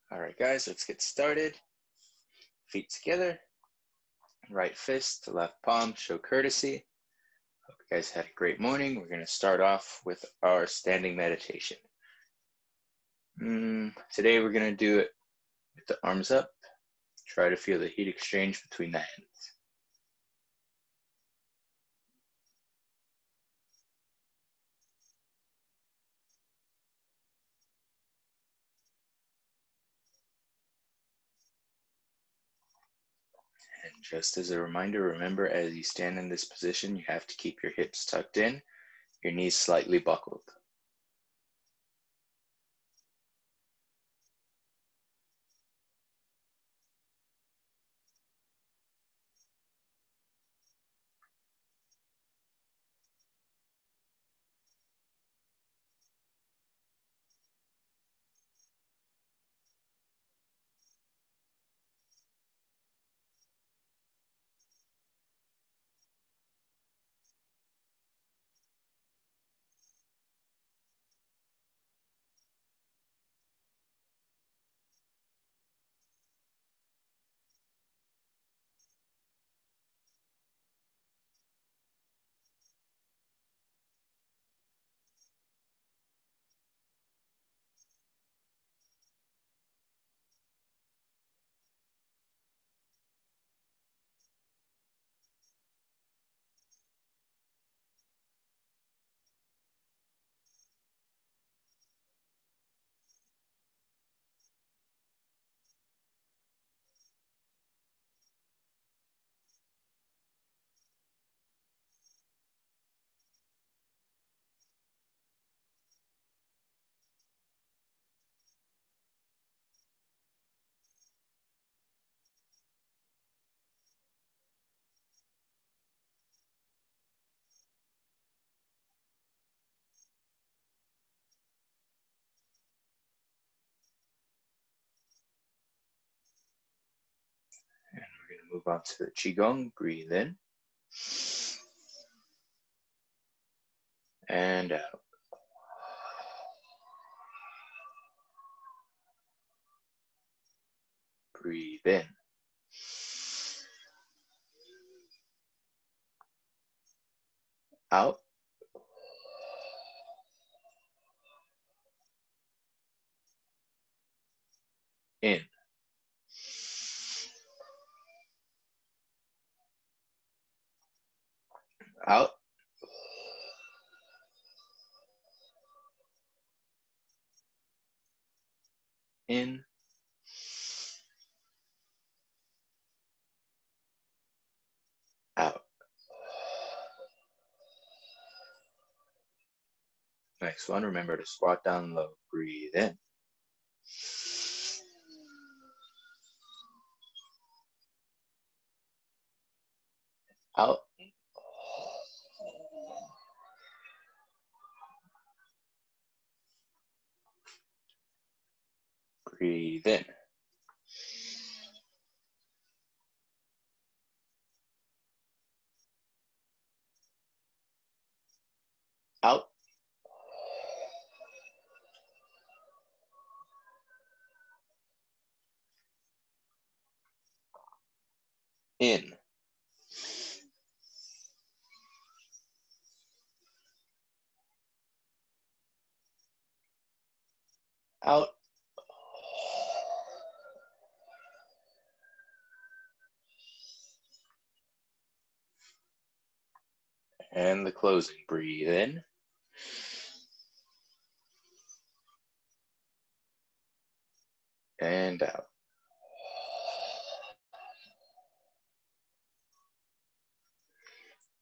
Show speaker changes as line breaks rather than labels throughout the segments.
All right, guys, let's get started. Feet together, right fist to left palm, show courtesy. Hope you guys had a great morning. We're going to start off with our standing meditation. Today we're going to do it with the arms up. Try to feel the heat exchange between the hands. And just as a reminder, remember as you stand in this position, you have to keep your hips tucked in, your knees slightly buckled. And we're going to move on to the Qigong. Breathe in and out. Breathe in. Out. In. Out. In. Out. Next one, remember to squat down low. Breathe in. Out. Breathe in. Out. In. Out. And the closing. Breathe in. And out.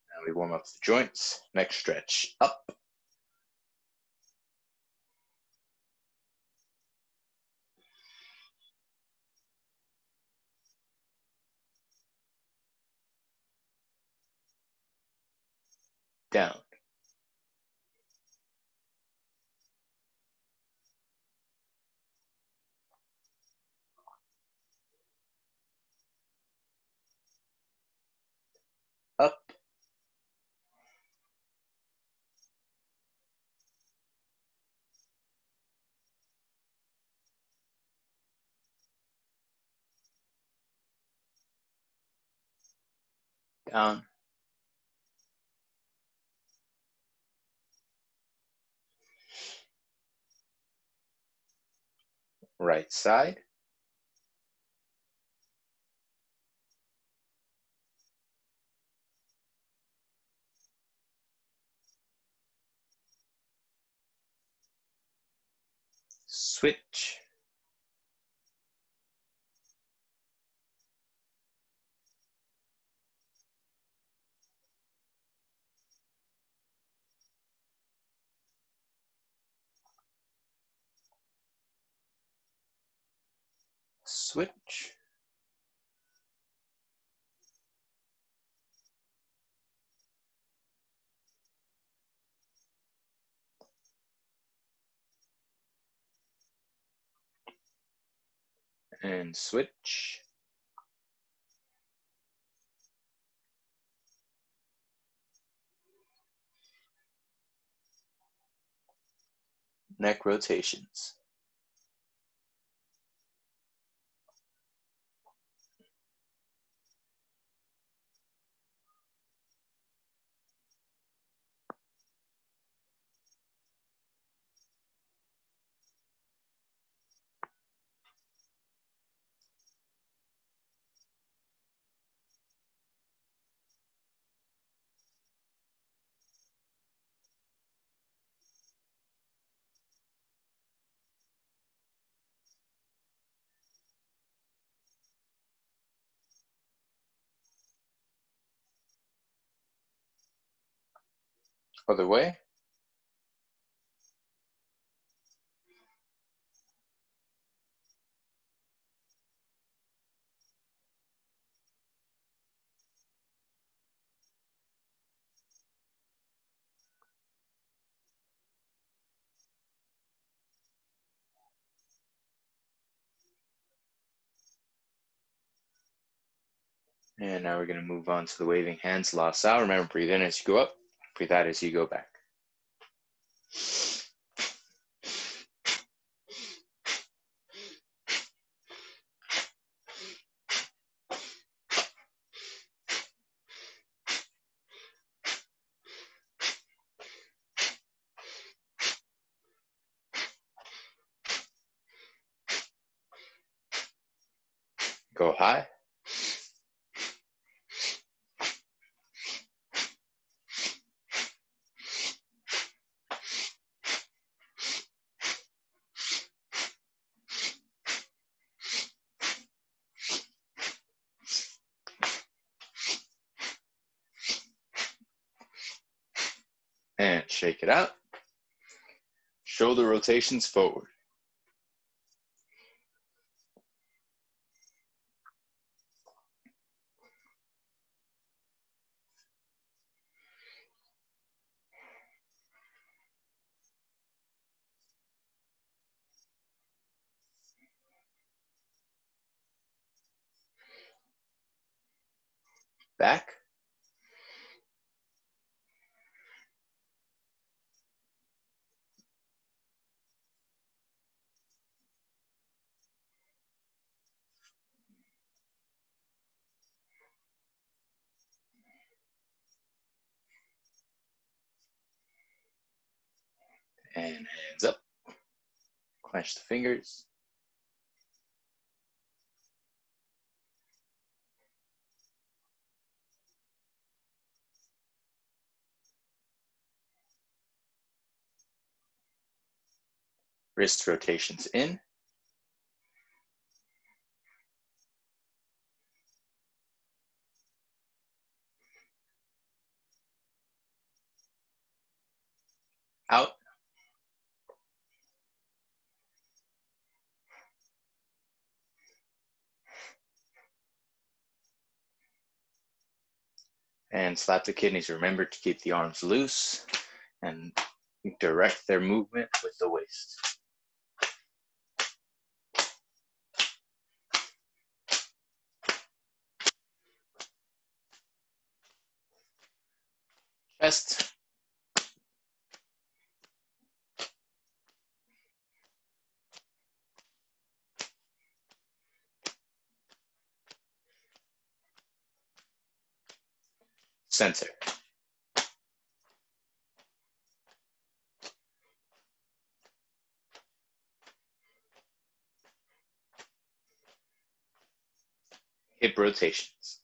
Now we warm up the joints. Next stretch. Up. Down. Up. down. Right side. Switch. Switch. And switch. Neck rotations. Other way. And now we're going to move on to the waving hands, La Sao. Remember, breathe in as you go up, breathe out as you go back. Go high. And shake it out. Shoulder rotations forward. Back. And hands up. Clench the fingers. Wrist rotations in. Out. And slap the kidneys. Remember to keep the arms loose and direct their movement with the waist. Chest. center. Hip rotations.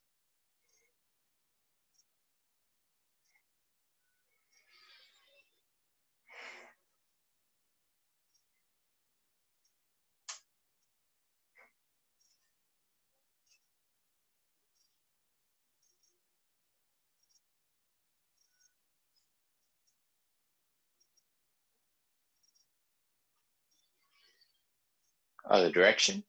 Other direction.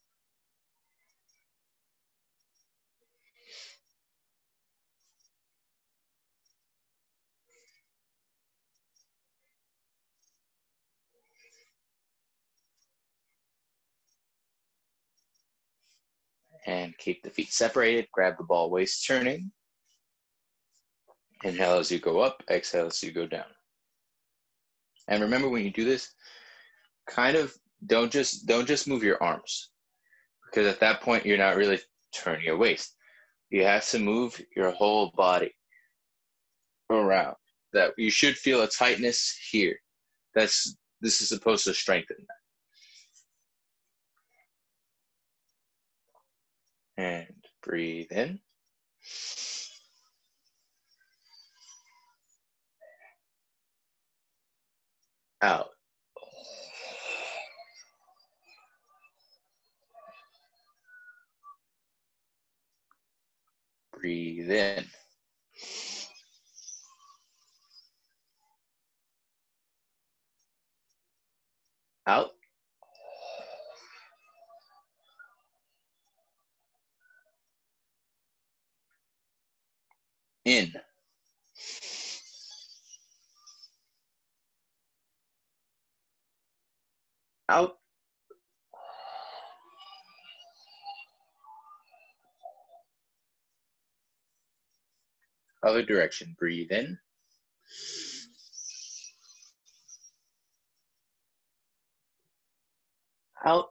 And keep the feet separated. Grab the ball waist turning. Inhale as you go up, exhale as you go down. And remember, when you do this, kind of don't just move your arms, because at that point you're not really turning your waist. You have to move your whole body around. That you should feel a tightness here. This is supposed to strengthen that. And breathe in. Out. Breathe in. Out. In. Out. Other direction. Breathe in. Out.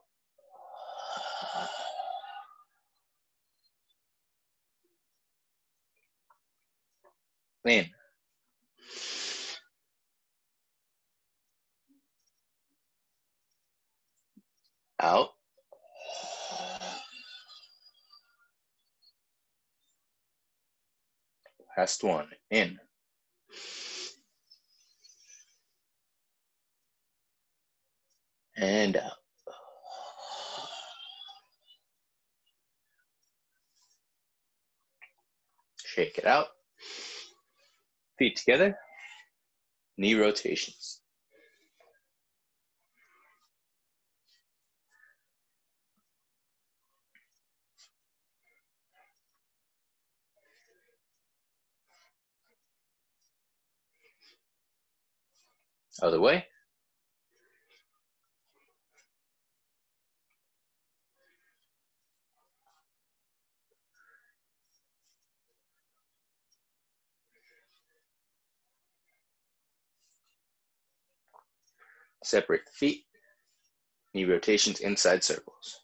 In. Out. Last one. In. And out. Shake it out. Feet together. Knee rotations. Other way. Separate the feet. Knee rotations inside circles.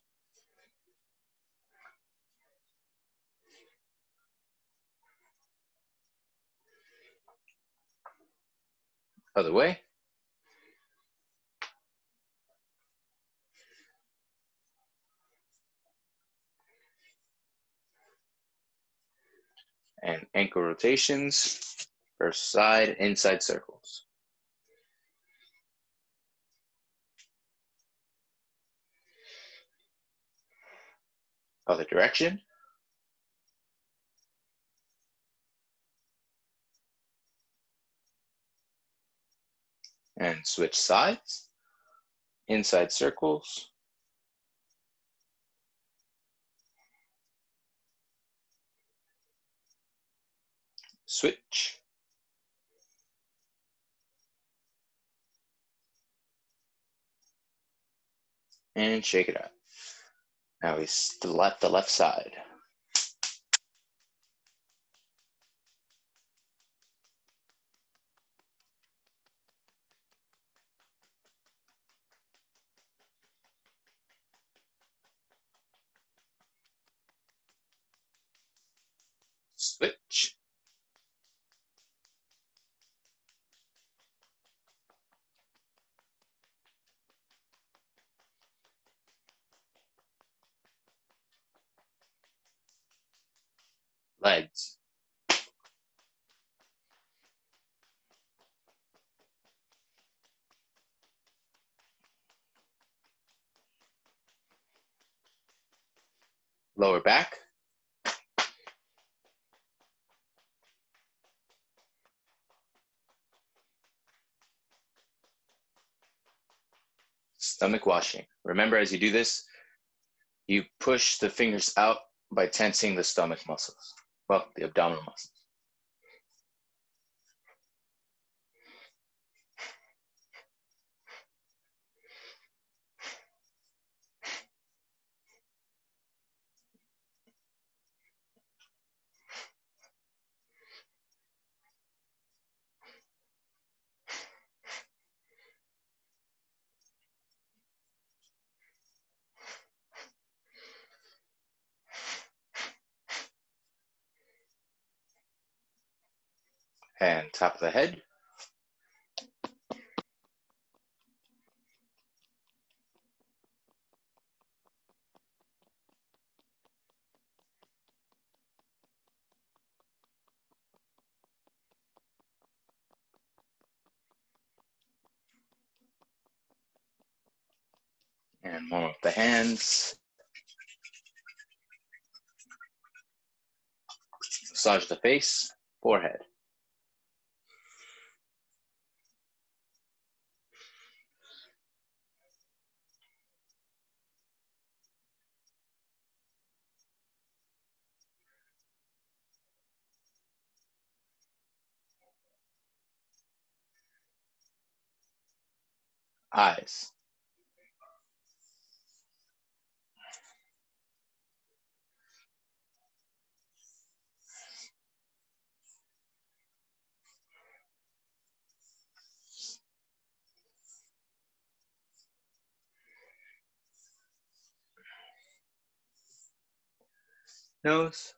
Other way. And ankle rotations. First side, inside circles. Other direction. And switch sides. Inside circles. Switch. And shake it out. Now we select the left side. Switch. legs. Lower back. Stomach washing. Remember, as you do this, you push the fingers out by tensing the stomach muscles. Well, the abdominal muscles. And top of the head. And warm up the hands. Massage the face, forehead. Eyes. Nose.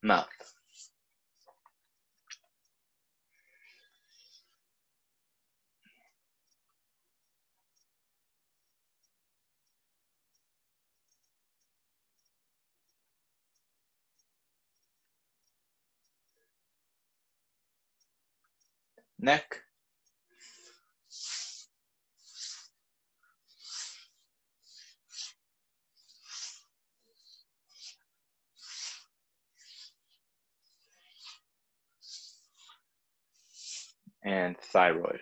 Mouth. Neck. And thyroid.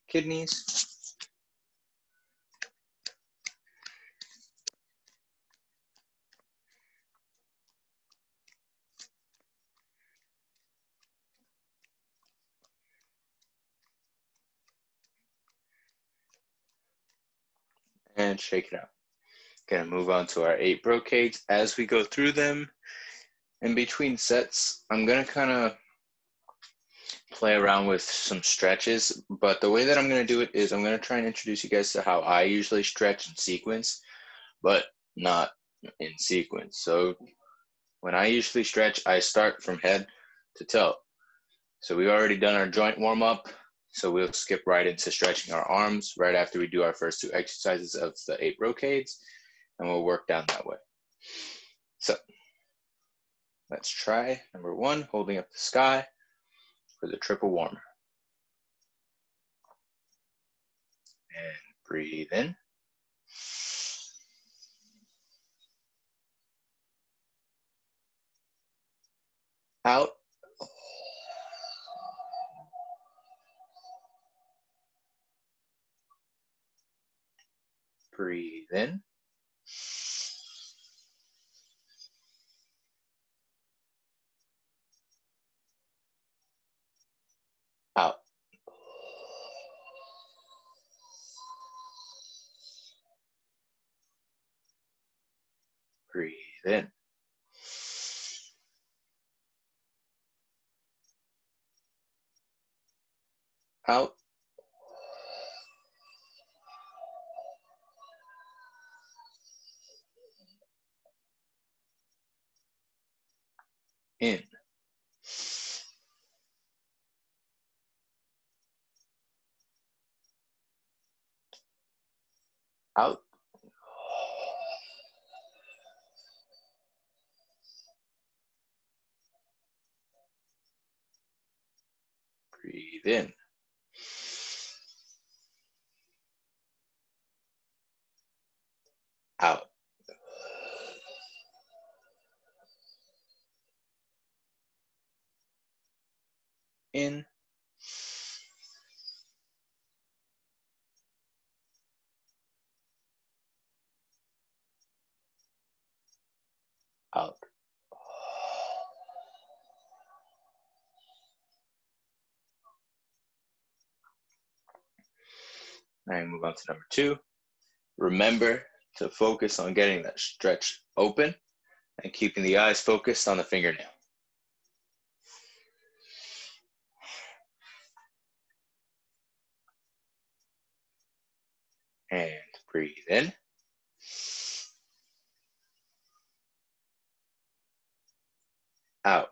Kidneys. And shake it out. Gonna move on to our 8 brocades. As we go through them, in between sets, I'm gonna kind of play around with some stretches, but the way that I'm gonna do it is I'm gonna try and introduce you guys to how I usually stretch in sequence, but not in sequence. So when I usually stretch, I start from head to toe. So we've already done our joint warm up. So we'll skip right into stretching our arms right after we do our first 2 exercises of the 8 brocades, and we'll work down that way. So let's try number 1, holding up the sky for the triple warmer. And breathe in. Out. Breathe in. Out. breathe in. Out. In. Out. Breathe in. Out. In. Out. Now move on to number 2. Remember to focus on getting that stretch open and keeping the eyes focused on the fingernail. And breathe in. Out.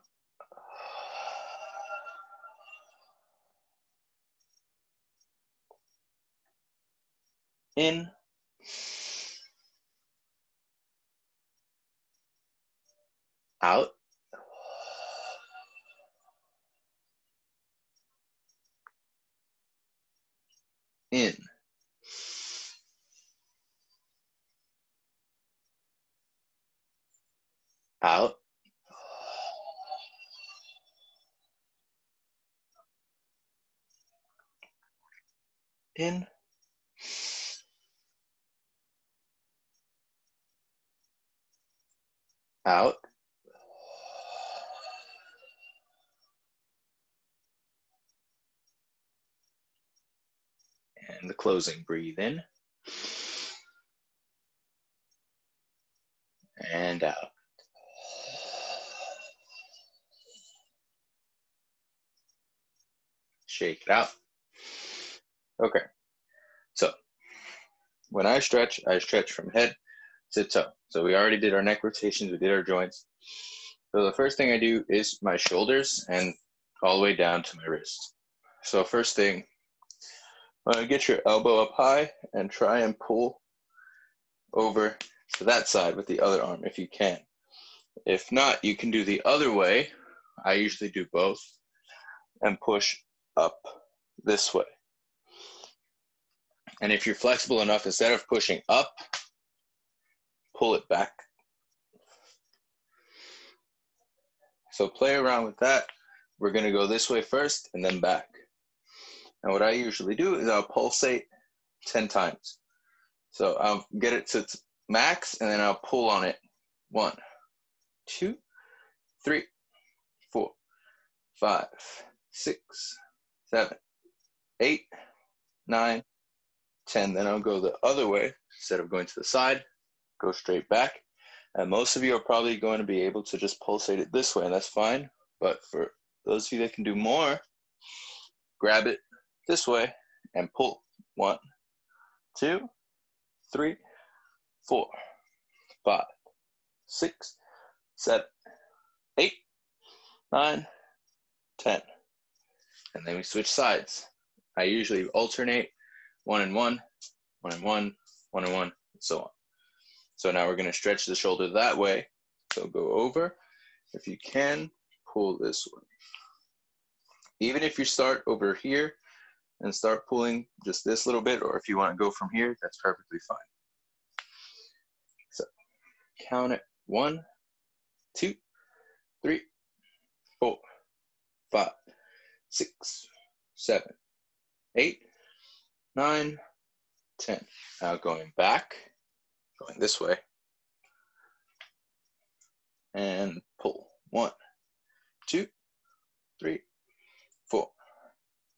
In. Out. In. Out. In. Out. And the closing, breathe in. And out. Shake it out. Okay. So when I stretch from head to toe. So we already did our neck rotations, we did our joints. So the first thing I do is my shoulders and all the way down to my wrist. So first thing, get your elbow up high and try and pull over to that side with the other arm if you can. If not, you can do the other way. I usually do both and push up this way. And if you're flexible enough, instead of pushing up, pull it back. So play around with that. We're going to go this way first and then back. And what I usually do is I'll pulsate 10 times. So I'll get it to its max and then I'll pull on it. 1, 2, 3, 4, 5, 6, 7, 8, 9, 10. Then I'll go the other way. Instead of going to the side, go straight back. And most of you are probably going to be able to just pulsate it this way, and that's fine. But for those of you that can do more, grab it this way and pull. 1, 2, 3, 4, 5, 6, 7, 8, 9, 10. And then we switch sides. I usually alternate 1 and 1, 1 and 1, 1 and 1, and so on. So now we're going to stretch the shoulder that way. So go over. If you can, pull this way. Even if you start over here and start pulling just this little bit, or if you want to go from here, that's perfectly fine. So count it. 1, 2, 3, 4, 5, 6, 7, 8, 9, 10. Now going back, going this way, and pull. 1, 2, 3, 4,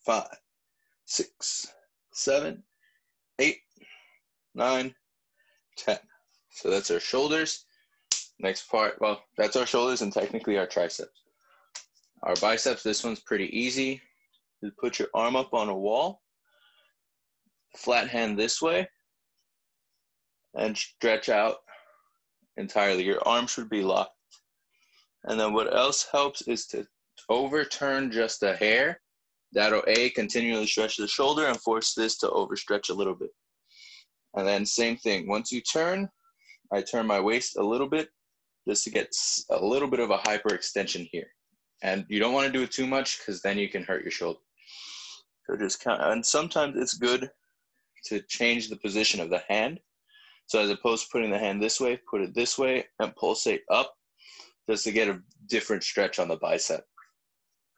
5, 6, 7, 8, 9, 10. So that's our shoulders. Next part, well, that's our shoulders and technically our triceps. Our biceps, this one's pretty easy. You put your arm up on a wall, flat hand this way, and stretch out entirely. Your arm should be locked. And then what else helps is to overturn just a hair. That'll continually stretch the shoulder and force this to overstretch a little bit. And then same thing, once you turn, I turn my waist a little bit just to get a little bit of a hyperextension here. And you don't want to do it too much because then you can hurt your shoulder. So just count, and sometimes it's good to change the position of the hand. So as opposed to putting the hand this way, put it this way and pulsate up just to get a different stretch on the bicep.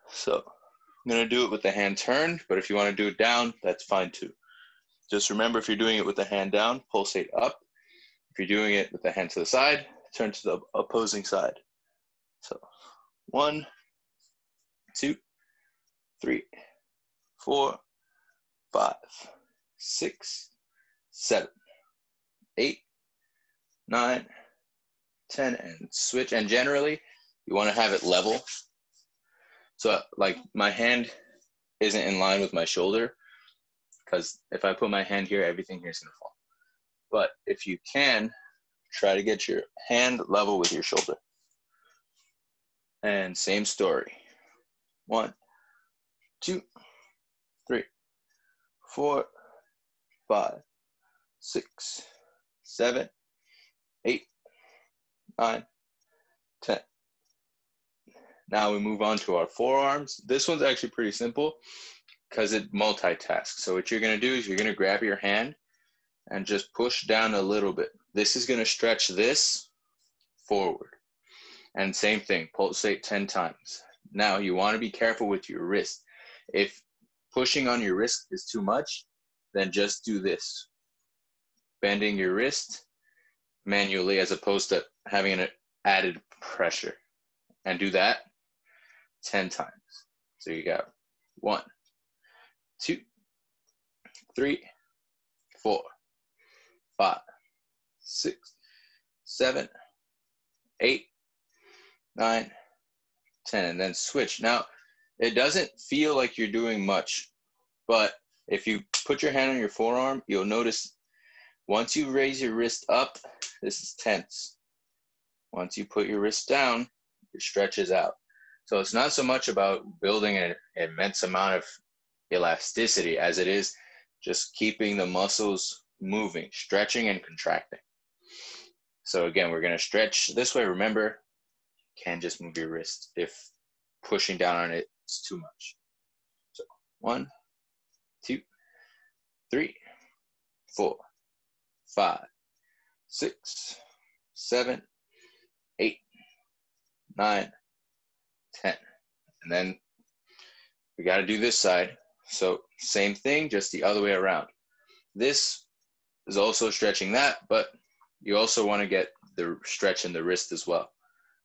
So I'm going to do it with the hand turned, but if you want to do it down, that's fine too. Just remember, if you're doing it with the hand down, pulsate up. If you're doing it with the hand to the side, turn to the opposing side. So 1, 2, 3, 4, 5, 6, 7, 8, 9, 10, and switch. And generally, you want to have it level. So like my hand isn't in line with my shoulder, because if I put my hand here, everything here is going to fall. But if you can, try to get your hand level with your shoulder. And same story. 1, 2, 3, 4, 5, 6, 7, 8, 9, 10. Now we move on to our forearms. This one's actually pretty simple because it multitasks. So what you're going to do is you're going to grab your hand and just push down a little bit. This is going to stretch this forward. And same thing, pulsate 10 times. Now you want to be careful with your wrist. If pushing on your wrist is too much, then just do this. Bending your wrist manually as opposed to having an added pressure. And do that 10 times. So you got 1, 2, 3, 4, 5, 6, 7, 8, 9, 10, and then switch. Now, it doesn't feel like you're doing much, but if you put your hand on your forearm, you'll notice once you raise your wrist up, this is tense. Once you put your wrist down, it stretches out. So it's not so much about building an immense amount of elasticity as it is just keeping the muscles moving, stretching and contracting. So again, we're going to stretch this way. Remember, you can't just move your wrist if pushing down on it is too much. So 1, 2, 3, 4, 5, 6, 7, 8, 9, 10. And then we got to do this side. So same thing, just the other way around. This is also stretching that, but you also want to get the stretch in the wrist as well.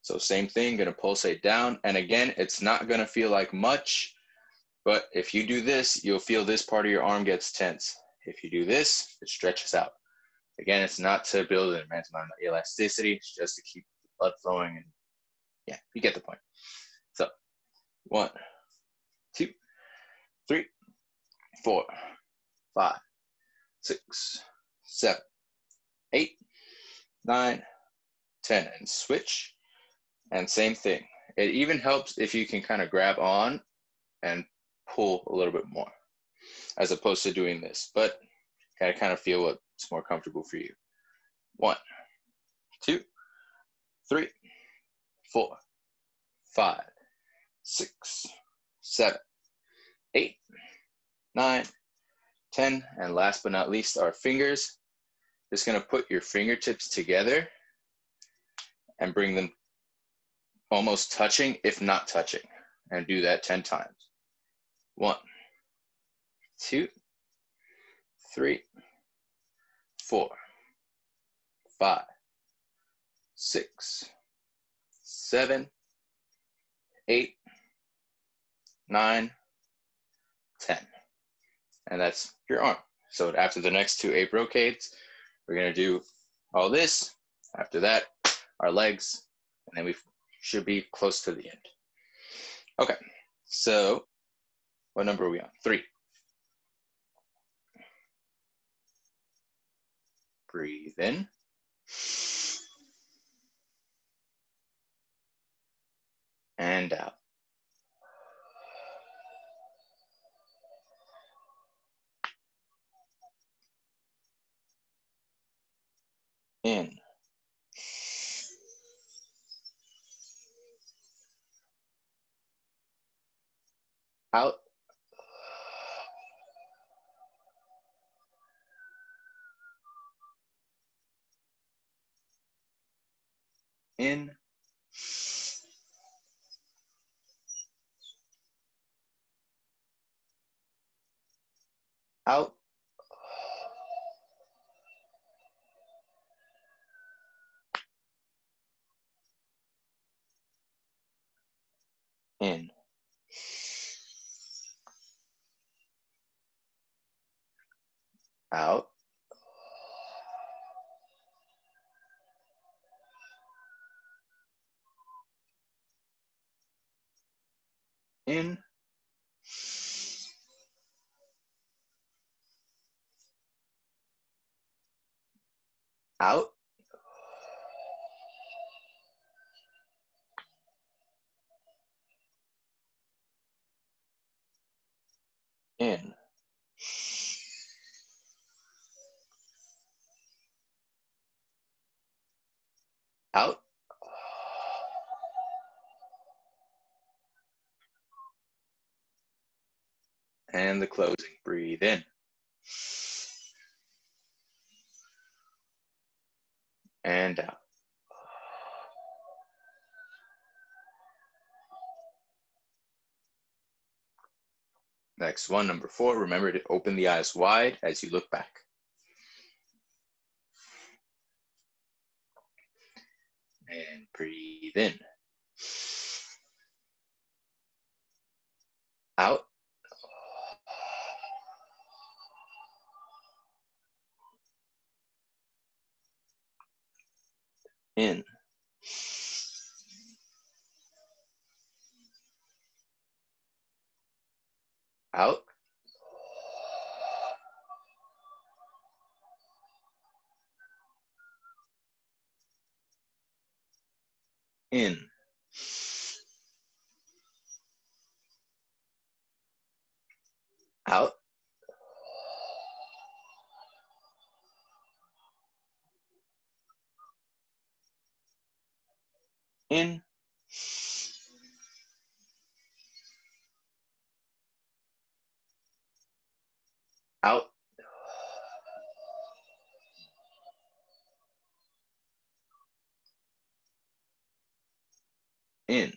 So same thing, going to pulsate down. And again, it's not going to feel like much, but if you do this, you'll feel this part of your arm gets tense. If you do this, it stretches out. Again, it's not to build an immense amount of elasticity, it's just to keep the blood flowing. And yeah, you get the point. So 1, 2, 3, 4, 5, 6, 7, 8, 9, 10, and switch. And same thing. It even helps if you can kind of grab on and pull a little bit more as opposed to doing this, but gotta kind of feel what's more comfortable for you. 1, 2, 3, 4, 5, 6, 7, 8, 9, 10, and last but not least, our fingers. Just gonna put your fingertips together and bring them almost touching, if not touching, and do that 10 times. 1, 2, 3, 4, 5, 6, 7, 8, 9, 10. And that's your arm. So after the next 2 8 brocades, we're going to do all this. After that, our legs, and then we should be close to the end. Okay, so what number are we on? 3. Breathe in. And out. In. Out. In. Out. In. Out. In. Out. In. Out. And the closing. Breathe in. And out. Next one, number 4. Remember to open the eyes wide as you look back. And breathe in. Out. In. Out. In. Out. In. Out. In.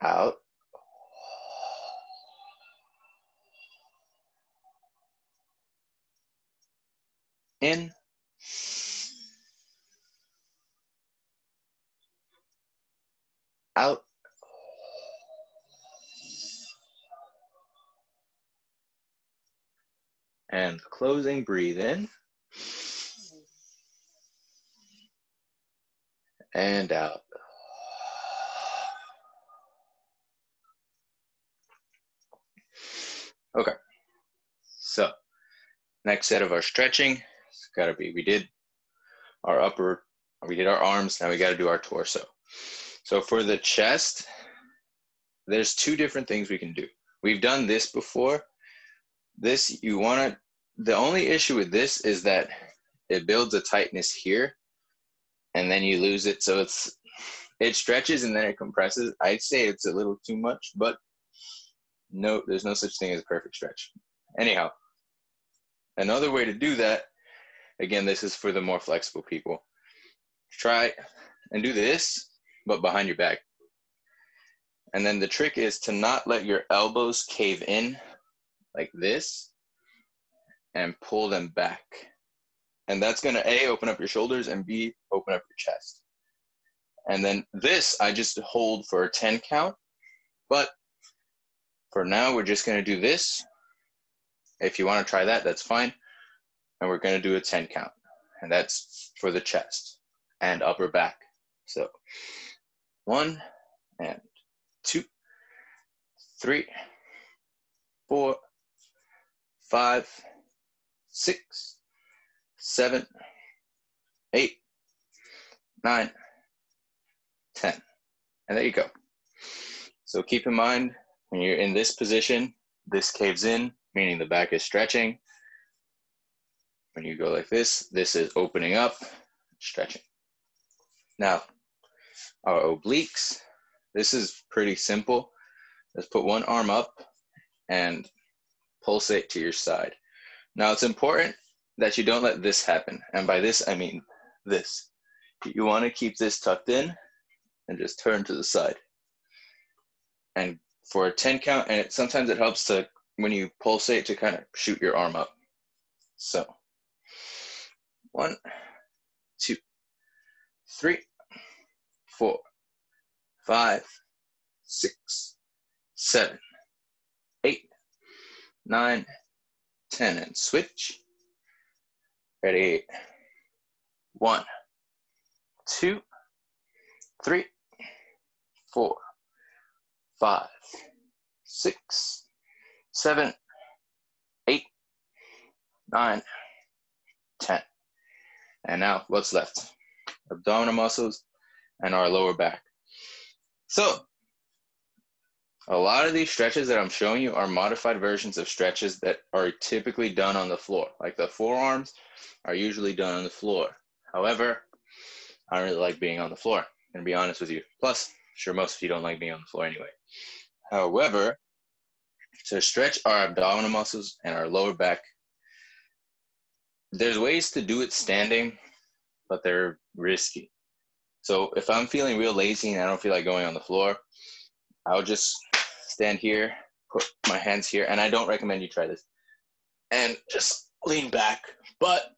Out. In. Out. And closing, breathe in. And out. Okay. So next set of our stretching, it's gotta be, we did our arms, now we gotta do our torso. So for the chest, there's 2 different things we can do. We've done this before. This, the only issue with this is that it builds a tightness here and then you lose it. So it stretches and then it compresses. I'd say it's a little too much, but no, there's no such thing as a perfect stretch. Anyhow, another way to do that, again, this is for the more flexible people. Try and do this, but behind your back. And then the trick is to not let your elbows cave in like this and pull them back. And that's gonna A, open up your shoulders, and B, open up your chest. And then this, I just hold for a 10 count, but for now, we're just gonna do this. If you wanna try that, that's fine. and we're going to do a 10 count. And that's for the chest and upper back. So 1 and 2, 3, 4, 5, 6, 7, 8, 9, 10. And there you go. So keep in mind, when you're in this position, this caves in, meaning the back is stretching. When you go like this is opening up, stretching. Now, our obliques, this is pretty simple. Let's put one arm up and pulsate to your side. Now, it's important that you don't let this happen. And by this, I mean this. You want to keep this tucked in and just turn to the side. And for a 10 count, and sometimes it helps to, when you pulsate, to kind of shoot your arm up. So 1, 2, 3, 4, 5, 6, 7, 8, 9, 10, and switch. Ready? 1, 2, 3, 4, 5, 6, 7, 8, 9, 10. And now what's left? Abdominal muscles and our lower back. So a lot of these stretches that I'm showing you are modified versions of stretches that are typically done on the floor. Like the forearms are usually done on the floor. However, I don't really like being on the floor, I'm gonna be honest with you. Plus, I'm sure most of you don't like being on the floor anyway. However, to stretch our abdominal muscles and our lower back, there's ways to do it standing, but they're risky. So if I'm feeling real lazy and I don't feel like going on the floor, I'll just stand here, put my hands here, and I don't recommend you try this, and just lean back. But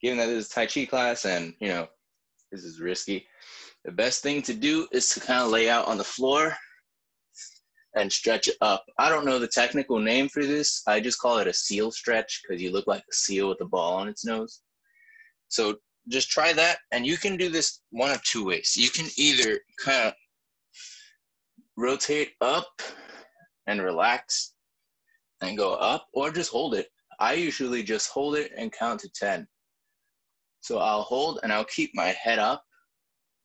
given that this is Tai Chi class and, you know, this is risky, the best thing to do is to kind of lay out on the floor and stretch it up. I don't know the technical name for this. I just call it a seal stretch because you look like a seal with a ball on its nose. So just try that, and you can do this one of two ways. You can either kind of rotate up and relax and go up, or just hold it. I usually just hold it and count to 10. So I'll hold and I'll keep my head up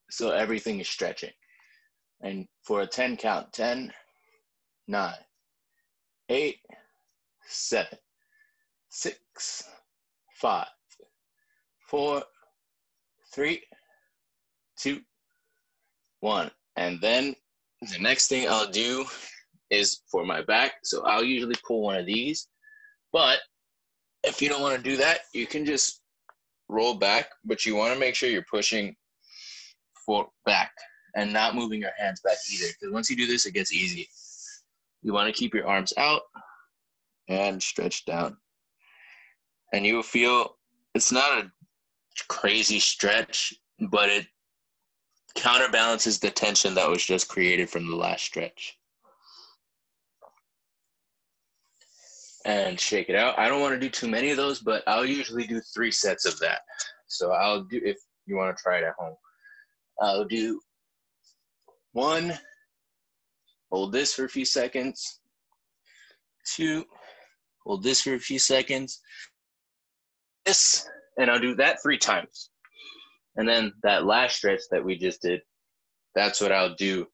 so everything is stretching. And for a 10 count, 10, 9, 8, 7, 6, 5, 4, 3, 2, 1. And then the next thing I'll do is for my back. So I'll usually pull one of these, but if you don't want to do that, you can just roll back, but you want to make sure you're pushing for back and not moving your hands back either, because once you do this, it gets easy. You want to keep your arms out and stretch down, and you will feel it's not a crazy stretch, but it counterbalances the tension that was just created from the last stretch. And shake it out. I don't want to do too many of those, but I'll usually do 3 sets of that. So I'll do, if you want to try it at home, I'll do 1, hold this for a few seconds, 2, hold this for a few seconds, this, and I'll do that 3 times. And then that last stretch that we just did, that's what I'll do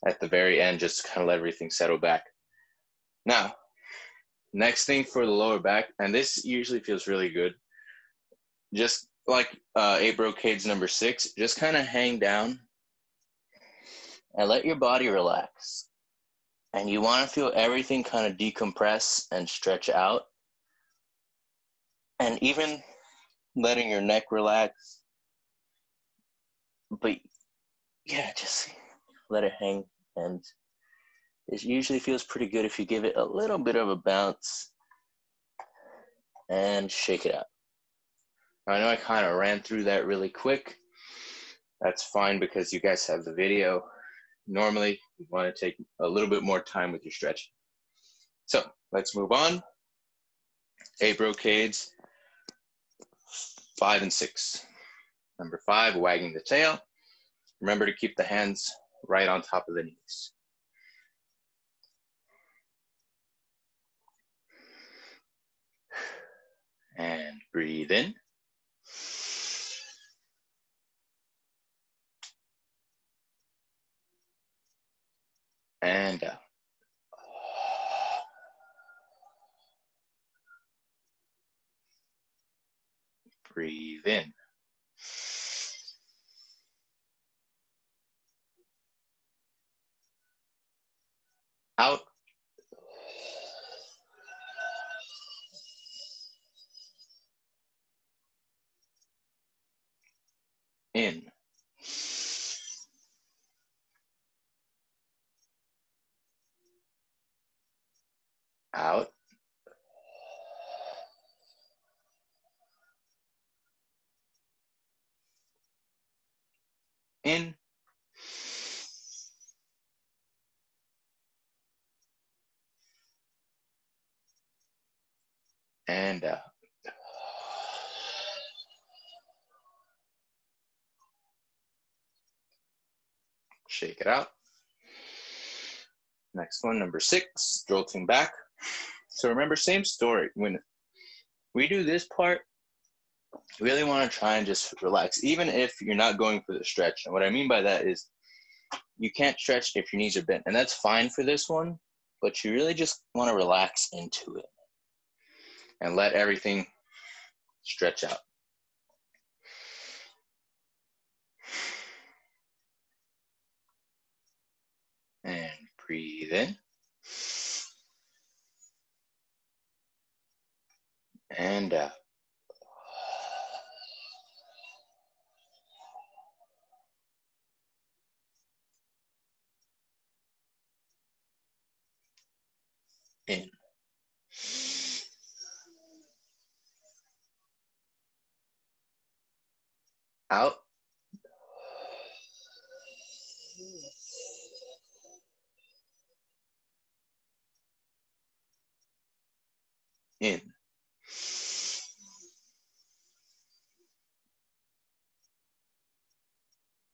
at the very end, just to kind of let everything settle back. Now, next thing for the lower back, and this usually feels really good, just like 8 brocades number 6, just kind of hang down and let your body relax. And you want to feel everything kind of decompress and stretch out. And even letting your neck relax. But yeah, just let it hang. And it usually feels pretty good if you give it a little bit of a bounce and shake it out. I know I kind of ran through that really quick. That's fine because you guys have the video. Normally, you want to take a little bit more time with your stretching. So let's move on. 8 brocades, 5 and 6. Number 5, wagging the tail. Remember to keep the hands right on top of the knees. And breathe in. And out. Breathe in. Out. In. Out. In. And out. Shake it out. Next one, number 6, jolting back. So remember, same story. When we do this part, you really want to try and just relax, even if you're not going for the stretch. And what I mean by that is you can't stretch if your knees are bent, and that's fine for this one, but you really just want to relax into it and let everything stretch out. And breathe in. And out. In. Out. In.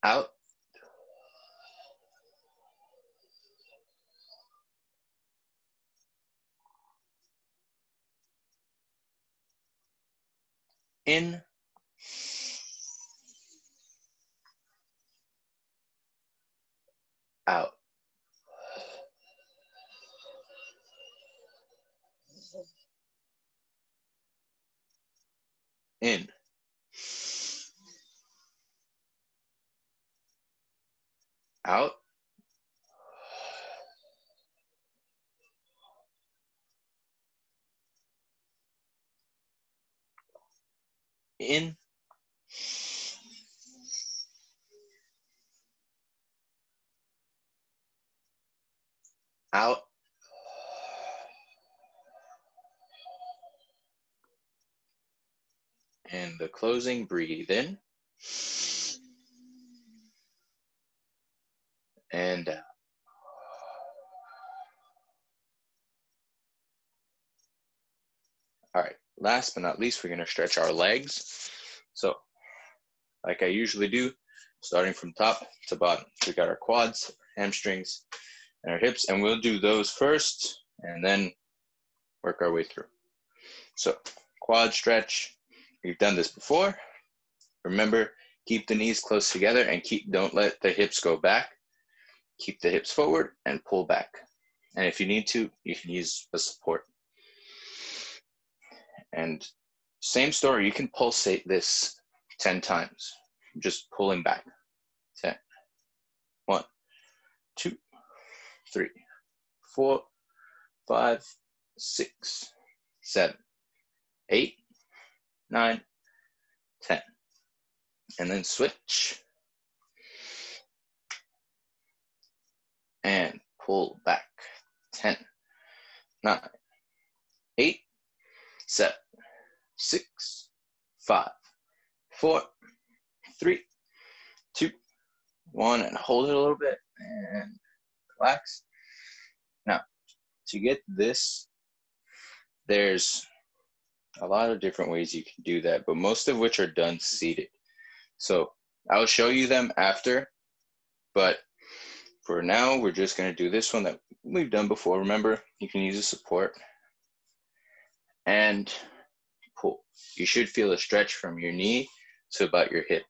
Out. In. Out. In. Out. In. Out. And the closing, breathe in. And out. All right, last but not least, we're going to stretch our legs. So, like I usually do, starting from top to bottom. We got our quads, hamstrings, and our hips, and we'll do those first and then work our way through. So, quad stretch. We've done this before. Remember, keep the knees close together and don't let the hips go back. Keep the hips forward and pull back. And if you need to, you can use a support. And same story, you can pulsate this 10 times, just pulling back. 10. 1, 2, 3, 4, 5, 6, 7, 8, 9, 10. And then switch. And pull back. 10, 9, 8, 7, 6, 5, 4, 3, 2, 1, and hold it a little bit and relax. Now, to get this, there's A lot of different ways you can do that, but most of which are done seated. So I'll show you them after, but for now, we're just going to do this one that we've done before. Remember, you can use a support and pull. You should feel a stretch from your knee to about your hip.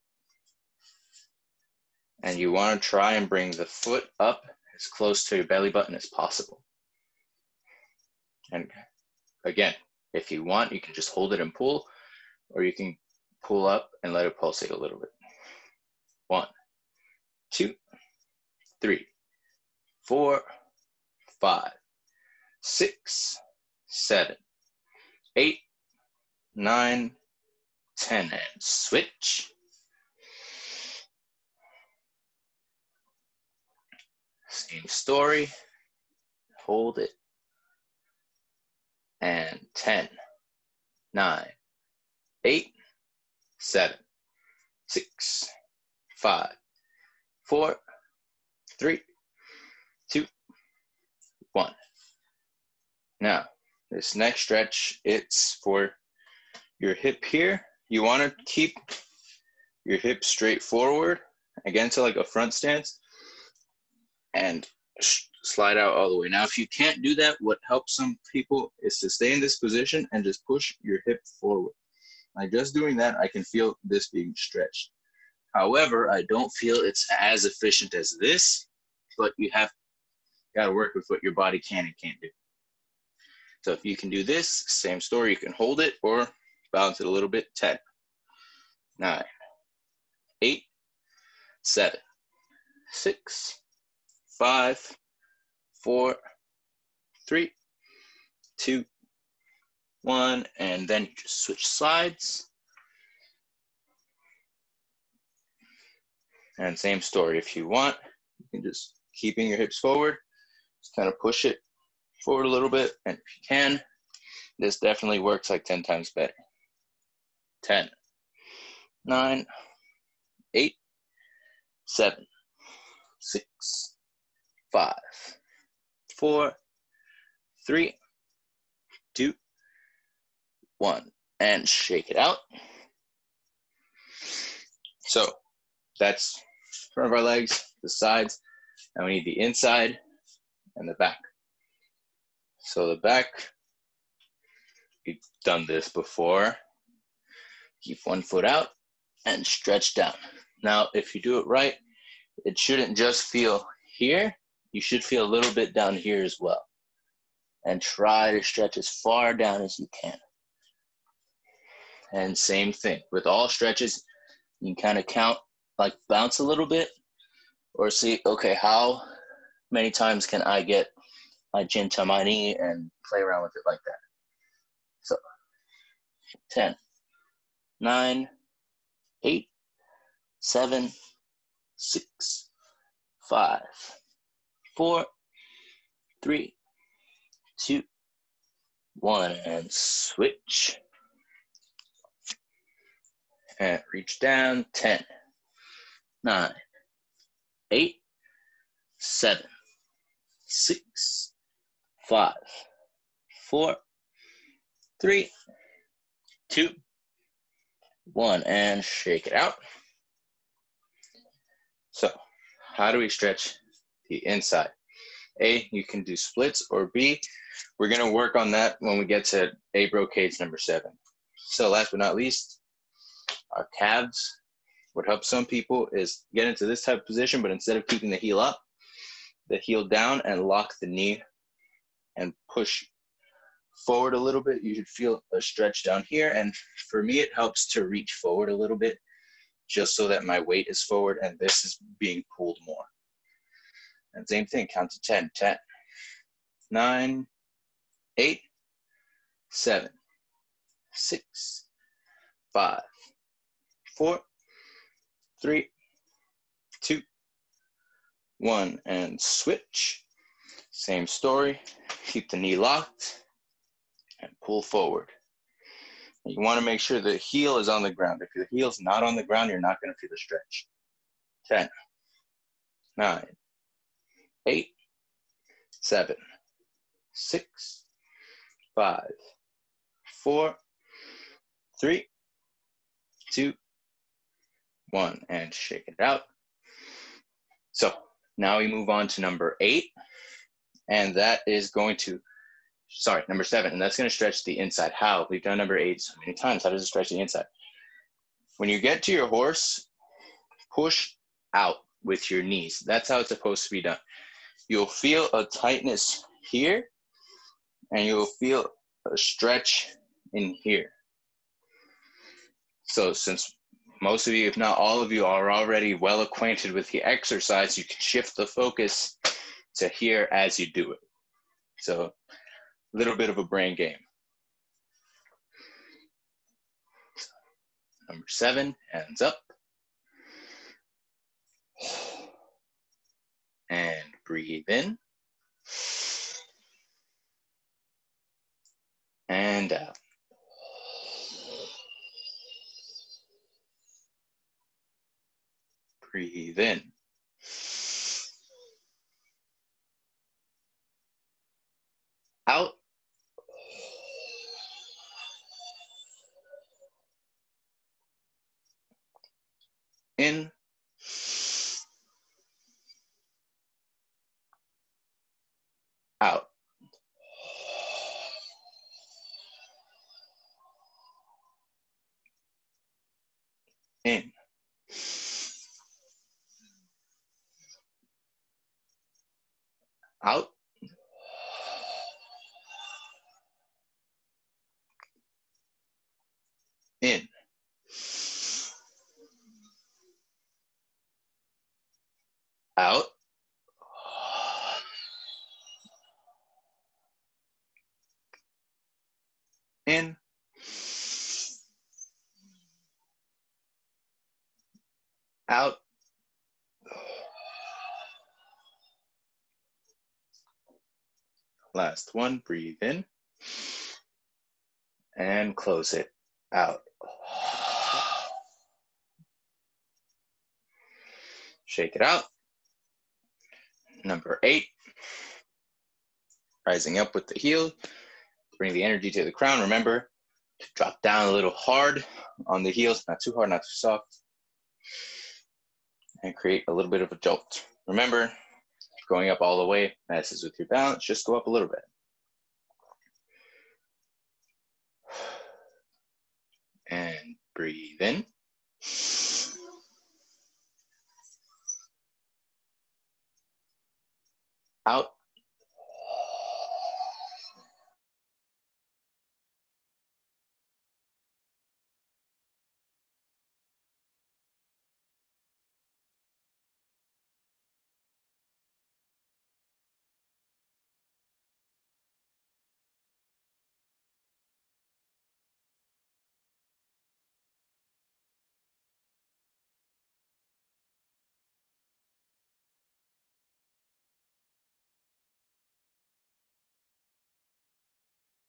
And you want to try and bring the foot up as close to your belly button as possible. And again, if you want, you can just hold it and pull, or you can pull up and let it pulsate a little bit. 1, 2, 3, 4, 5, 6, 7, 8, 9, 10, and switch. Same story, hold it, and 10, 9, 8, 7, 6, 5, 4, 3, 2, 1. Now, this next stretch, it's for your hip here. You want to keep your hip straight forward, again, to like a front stance, and slide out all the way. Now, if you can't do that, what helps some people is to stay in this position and just push your hip forward. By just doing that, I can feel this being stretched. However, I don't feel it's as efficient as this, but you have got to work with what your body can and can't do. So if you can do this, same story, you can hold it or balance it a little bit. 10, 9, 8, 7, 6, 5, 4, 3, 2, 1, and then you just switch sides. And same story, if you want, you can just keeping your hips forward, just kind of push it forward a little bit, and if you can, this definitely works like 10 times better. 10, 9, 8, 7, 6, 5, 4, 3, 2, 1, and shake it out. So that's front of our legs, the sides, and we need the inside and the back. So the back, we've done this before. Keep one foot out and stretch down. Now, if you do it right, it shouldn't just feel here. You should feel a little bit down here as well. And try to stretch as far down as you can. And same thing. With all stretches, you can kind of count, like bounce a little bit, or see, okay, how many times can I get my chin to my knee and play around with it like that. So 10, 9, 8, 7, 6, 5, 4, 3, 2, 1, and switch. And reach down. 10, 9, 8, 7, 6, 5, 4, 3, 2, 1, and shake it out. So how do we stretch the inside? A, you can do splits, or B, we're going to work on that when we get to A brocades number 7. So last but not least, our calves. What helps some people is get into this type of position, but instead of keeping the heel up, the heel down and lock the knee and push forward a little bit. You should feel a stretch down here. And for me, it helps to reach forward a little bit just so that my weight is forward and this is being pulled more. And same thing, count to 10, 10, 9, 8, 7, 6, 5, 4, 3, 2, 1, and switch. Same story, keep the knee locked and pull forward. You want to make sure the heel is on the ground. If your heel's not on the ground, you're not going to feel the stretch. 10, 9, 8, 7, 6, 5, 4, 3, 2, 1, and shake it out. So now we move on to number 8, and that is going to, sorry, number 7, and that's going to stretch the inside. How? We've done number 8 so many times. How does it stretch the inside? When you get to your horse, push out with your knees. That's how it's supposed to be done. You'll feel a tightness here, and you'll feel a stretch in here. So since most of you, if not all of you, are already well acquainted with the exercise, you can shift the focus to here as you do it. So a little bit of a brain game. Number 7, hands up. And breathe in. And out. Breathe in. Out. In. Out. In. Out. In. Out. In. Out. Last one, breathe in. And close it out. Shake it out. Number 8, rising up with the heel. Bring the energy to the crown. Remember to drop down a little hard on the heels, not too hard, not too soft. And create a little bit of a jolt. Remember, going up all the way messes with your balance. Just go up a little bit. And breathe in. Out.